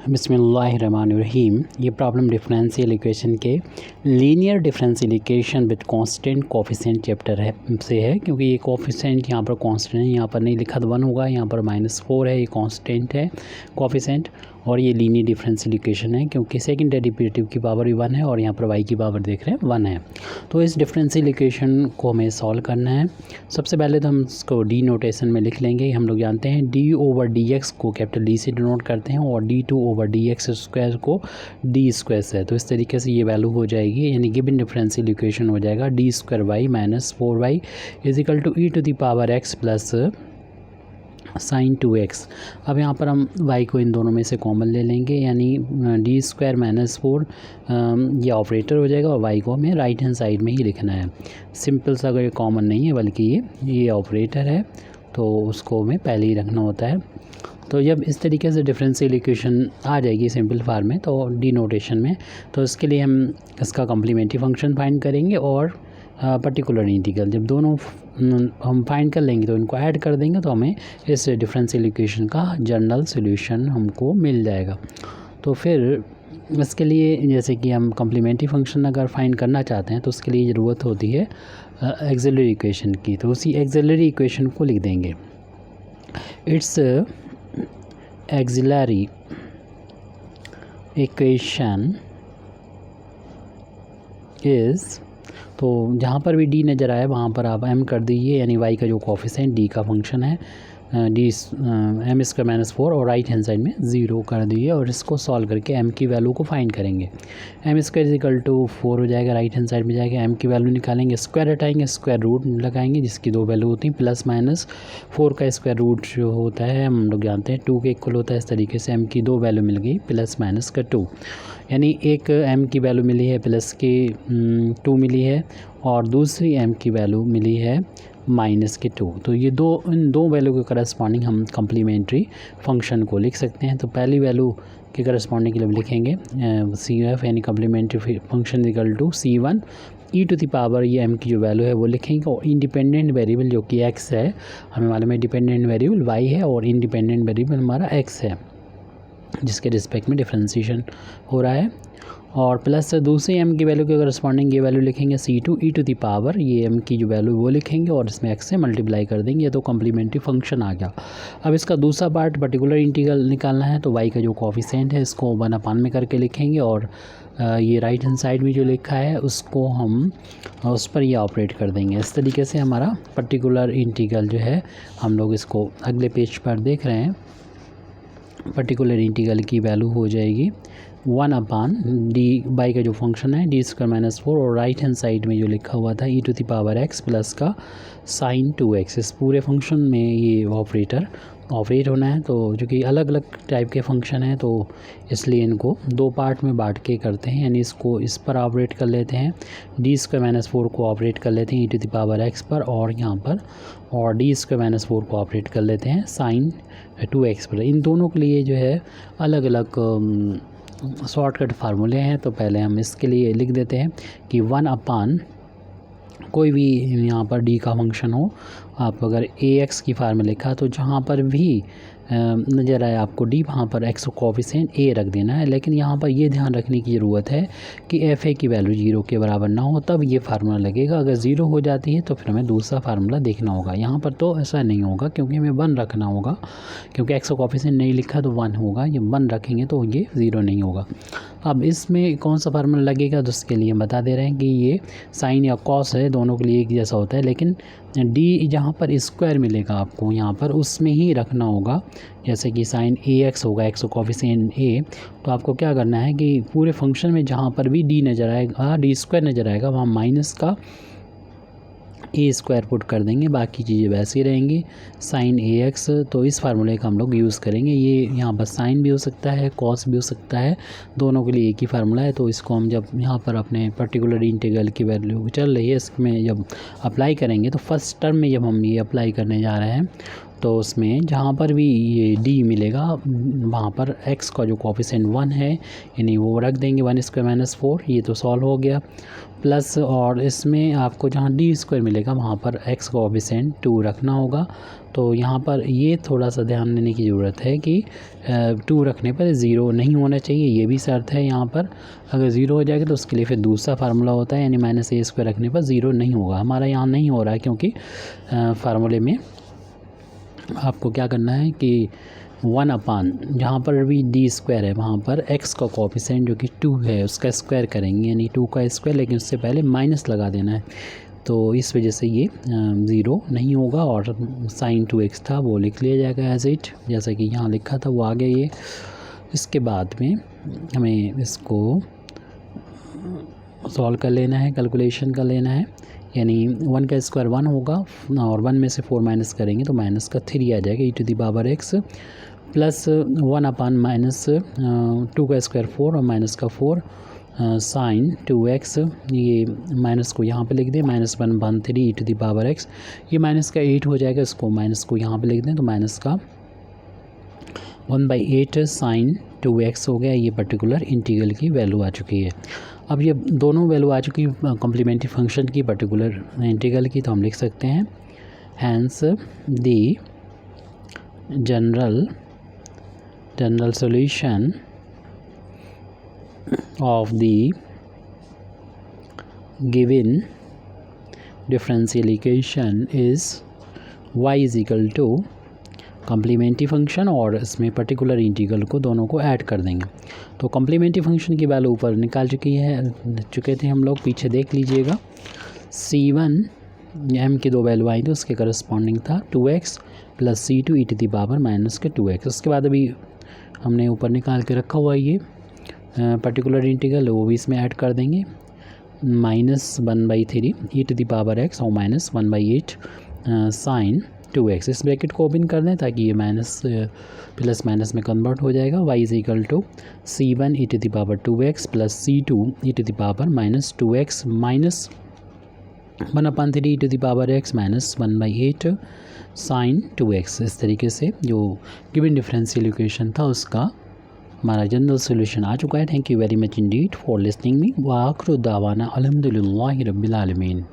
बिस्मिल्लाहिर्रहमानिर्रहीम। ये problem differential equation के linear differential equation with constant coefficient chapter है क्योंकि ये कोफिशिएंट यहाँ पर कांस्टेंट है, यहाँ पर नहीं लिखा तो 1 होगा, यहाँ पर -4 है, ये कांस्टेंट है कोफिशिएंट। और ये लीनियर डिफरेंशियल इक्वेशन है क्योंकि सेकंड डेरिवेटिव की पावर भी 1 है और यहाँ पर y की पावर देख रहे हैं 1 है। तो इस डिफरेंशियल इक्वेशन को हमें सॉल्व करना है। सबसे पहले तो हम इसको डी नोटेशन में लिख लेंगे। हम लोग जानते हैं d/dx को कैपिटल D से डिनोट करते हैं और d/dx² को d² से। तो इस तरीके से ये वैल्यू हो जाएगी, यानी गिवन डिफरेंशियल इक्वेशन हो जाएगा d² - 4y = e⁻x plus sin 2x। अब यहाँ पर हम y को इन दोनों में से कॉमन ले लेंगे, यानी d² - 4 ये ऑपरेटर हो जाएगा और y को हमें राइट हैंड साइड में ही लिखना है। सिंपल सा, कोई कॉमन नहीं है बल्कि ये ऑपरेटर है, तो उसको हमें पहले ही रखना होता है। तो जब इस तरीके से डिफरेंशियल इक्वेशन आ जाएगी सिंपल फॉर्म में, तो डी नोटेशन में, तो इसके लिए हम इसका कम्प्लीमेंट्री फंक्शन फाइंड करेंगे और पर्टिकुलर इंटीग्रल। जब दोनों हम फाइंड कर लेंगे तो इनको ऐड कर देंगे तो हमें इस डिफरेंशियल इक्वेशन का जनरल सॉल्यूशन हमको मिल जाएगा। तो फिर इसके लिए जैसे कि हम कम्प्लीमेंट्री फंक्शन अगर फाइंड करना चाहते हैं तो उसके लिए ज़रूरत होती है एक्सिलरी इक्वेशन की। तो उसी एक्सिलरी इक्वेशन को लिख देंगे। इट्स एक्सिलरी इक्वेशन इज़, तो जहाँ पर भी d नज़र आए वहाँ पर आप m कर दीजिए, यानी y का जो कोफिशिएंट d का फंक्शन है m² - 4 और राइट हैंड साइड में 0 कर दीजिए और इसको सॉल्व करके m की वैल्यू को फाइंड करेंगे। m² = 4 हो जाएगा, राइट हैंड साइड में जाएगा, m की वैल्यू निकालेंगे, स्क्वायर हटाएंगे, स्क्वायर रूट लगाएंगे जिसकी 2 वैल्यू होती हैं, +-4 का स्क्वायर रूट जो होता है हम लोग जानते हैं 2 के इक्वल होता है। इस तरीके से m की 2 वैल्यू मिल गई +- का 2, यानी एक m की वैल्यू मिली है प्लस की 2 मिली है और दूसरी m की वैल्यू मिली है -2। तो ये इन दो वैल्यू के करस्पॉन्डिंग हम कम्प्लीमेंट्री फंक्शन को लिख सकते हैं। तो पहली वैल्यू के करस्पॉन्डिंग के लिए लिखेंगे CF, यानी कम्प्लीमेंट्री फंक्शन = C1 e⁻, ये m की जो वैल्यू है वो लिखेंगे और इंडिपेंडेंट वेरिएबल जो कि x है, हमें मालूम है डिपेंडेंट वेरिएबल y है और इंडिपेंडेंट वेरिएबल हमारा x है जिसके रिस्पेक्ट में डिफरेंशिएशन हो रहा है, और प्लस दूसरी m की वैल्यू के करस्पॉन्डिंग ये वैल्यू लिखेंगे C2 e⁻, ये m की जो वैल्यू वो लिखेंगे और इसमें x से मल्टीप्लाई कर देंगे। ये तो कम्प्लीमेंट्री फंक्शन आ गया। अब इसका दूसरा पार्ट पर्टिकुलर इंटीग्रल निकालना है, तो y का जो कोफिशिएंट है इसको 1/, में करके लिखेंगे और ये राइट हैंड साइड में जो लिखा है उसको हम उस पर ये ऑपरेट कर देंगे। इस तरीके से हमारा पर्टिकुलर इंटीग्रल जो है, हम लोग इसको अगले पेज पर देख रहे हैं, पर्टिकुलर इंटीग्रल की वैल्यू हो जाएगी 1/d, y का जो फंक्शन है d² - 4 और राइट हैंड साइड में जो लिखा हुआ था e⁻x प्लस का sin 2x। इस पूरे फंक्शन में ये ऑपरेटर ऑपरेट होना है। तो जो कि अलग अलग टाइप के फंक्शन हैं, तो इसलिए इनको 2 पार्ट में बांट के करते हैं, यानी इसको इस पर ऑपरेट कर लेते हैं, d² - 4 को ऑपरेट कर लेते हैं e⁻x पर और यहाँ पर, और d² - 4 को ऑपरेट कर लेते हैं sin 2x पर। इन दोनों के लिए जो है अलग अलग शॉर्टकट फार्मूले हैं। तो पहले हम इसके लिए लिख देते हैं कि 1/, कोई भी यहाँ पर d का फंक्शन हो, आप अगर ax की फार्म में लिखा तो जहाँ पर भी नज़र आए आपको d, वहाँ पर x कोफिशिएंट a रख देना है। लेकिन यहाँ पर ये ध्यान रखने की ज़रूरत है कि fa की वैल्यू 0 के बराबर ना हो, तब ये फार्मूला लगेगा। अगर 0 हो जाती है तो फिर हमें दूसरा फार्मूला देखना होगा। यहाँ पर तो ऐसा नहीं होगा क्योंकि हमें 1 रखना होगा, क्योंकि x कोफिशिएंट नहीं लिखा तो 1 होगा, ये 1 रखेंगे तो ये 0 नहीं होगा। अब इसमें कौन सा फार्मूला लगेगा तो उसके लिए हम बता दे रहे हैं कि ये साइन या कॉस है, दोनों के लिए एक जैसा होता है, लेकिन d जहाँ पर स्क्वायर मिलेगा आपको यहाँ पर उसमें ही रखना होगा। जैसे कि sin ax होगा, x कोफिशिएंट a, तो आपको क्या करना है कि पूरे फंक्शन में जहाँ पर भी d नज़र आएगा, d² नज़र आएगा, वहाँ माइनस का a² पुट कर देंगे, बाकी चीज़ें वैसे ही रहेंगी sin ax। तो इस फार्मूले का हम लोग यूज़ करेंगे। ये यहाँ पर साइन भी हो सकता है, कॉस भी हो सकता है, दोनों के लिए एक ही फार्मूला है। तो इसको हम जब यहाँ पर अपने पर्टिकुलर इंटीग्रल की वैल्यू चल रही है, इसमें जब अप्लाई करेंगे तो फर्स्ट टर्म में जब हम ये अप्लाई करने जा रहे हैं तो उसमें जहाँ पर भी ये डी मिलेगा वहाँ पर एक्स का जो कोफिशिएंट 1 है यानी वो रख देंगे 1² - 4, ये तो सॉल्व हो गया। प्लस और इसमें आपको जहाँ d² मिलेगा वहाँ पर एक्स का कोफिशिएंट 2 रखना होगा। तो यहाँ पर ये थोड़ा सा ध्यान देने की ज़रूरत है कि 2 रखने पर 0 नहीं होना चाहिए, ये भी शर्त है यहाँ पर। अगर 0 हो जाएगा तो उसके लिए फिर दूसरा फार्मूला होता है, यानी -a² रखने पर 0 नहीं होगा। हमारा यहाँ नहीं हो रहा है क्योंकि फार्मूले में आपको क्या करना है कि 1 जहाँ पर भी d² है वहाँ पर x का कोफिशिएंट जो कि 2 है उसका स्क्वायर करेंगे, यानी 2 का स्क्वायर, लेकिन उससे पहले माइनस लगा देना है। तो इस वजह से ये 0 नहीं होगा और sin 2x था वो लिख लिया जाएगा एज इट, जैसा कि यहाँ लिखा था वो आ गया ये। इसके बाद में हमें इसको सॉल्व कर लेना है, कैलकुलेशन कर लेना है, यानी 1 का स्क्वायर 1 होगा और 1 में से 4 माइनस करेंगे तो माइनस का 3 आ जाएगा e⁻x प्लस 1 - 2 का स्क्वायर 4 और माइनस का 4 sin 2x, ये माइनस को यहाँ पे लिख दें -1/3 e⁻x, ये माइनस का 8 हो जाएगा, इसको माइनस को यहाँ पे लिख दें तो माइनस का 1/8 sin 2x हो गया। ये पर्टिकुलर इंटीग्रल की वैल्यू आ चुकी है। अब ये दोनों वैल्यू आ चुकी कॉम्प्लीमेंट्री फंक्शन की, पर्टिकुलर इंटीग्रल की, तो हम लिख सकते हैं hence the general solution of the given differential equation is y = complementary function और इसमें पर्टिकुलर इंटीग्रल को दोनों को ऐड कर देंगे। तो कम्प्लीमेंट्री फंक्शन की वैल्यू ऊपर निकाल चुके थे हम लोग, पीछे देख लीजिएगा। c1 m की 2 वैल्यू आई थी, उसके करस्पॉन्डिंग था 2x प्लस c2 e⁻²x। उसके बाद अभी हमने ऊपर निकाल के रखा हुआ ये पर्टिकुलर इंटीग्रल, वो भी इसमें ऐड कर देंगे, -1/3 e⁻x और -1/8 sin 2x। इस ब्रैकेट को ओपन कर दें ताकि ये माइनस प्लस माइनस में कन्वर्ट हो जाएगा। y = c1 e⁻2x plus c2 e⁻²x minus 1/3 e⁻x minus 1/8 sin 2x। इस तरीके से जो गिवन डिफरेंशियल इक्वेशन था उसका हमारा जनरल सॉल्यूशन आ चुका है। Thank you very much Indeed for listening me. व आखिर दावाना अल्हम्दुलिल्लाहि रब्बिल आलमीन।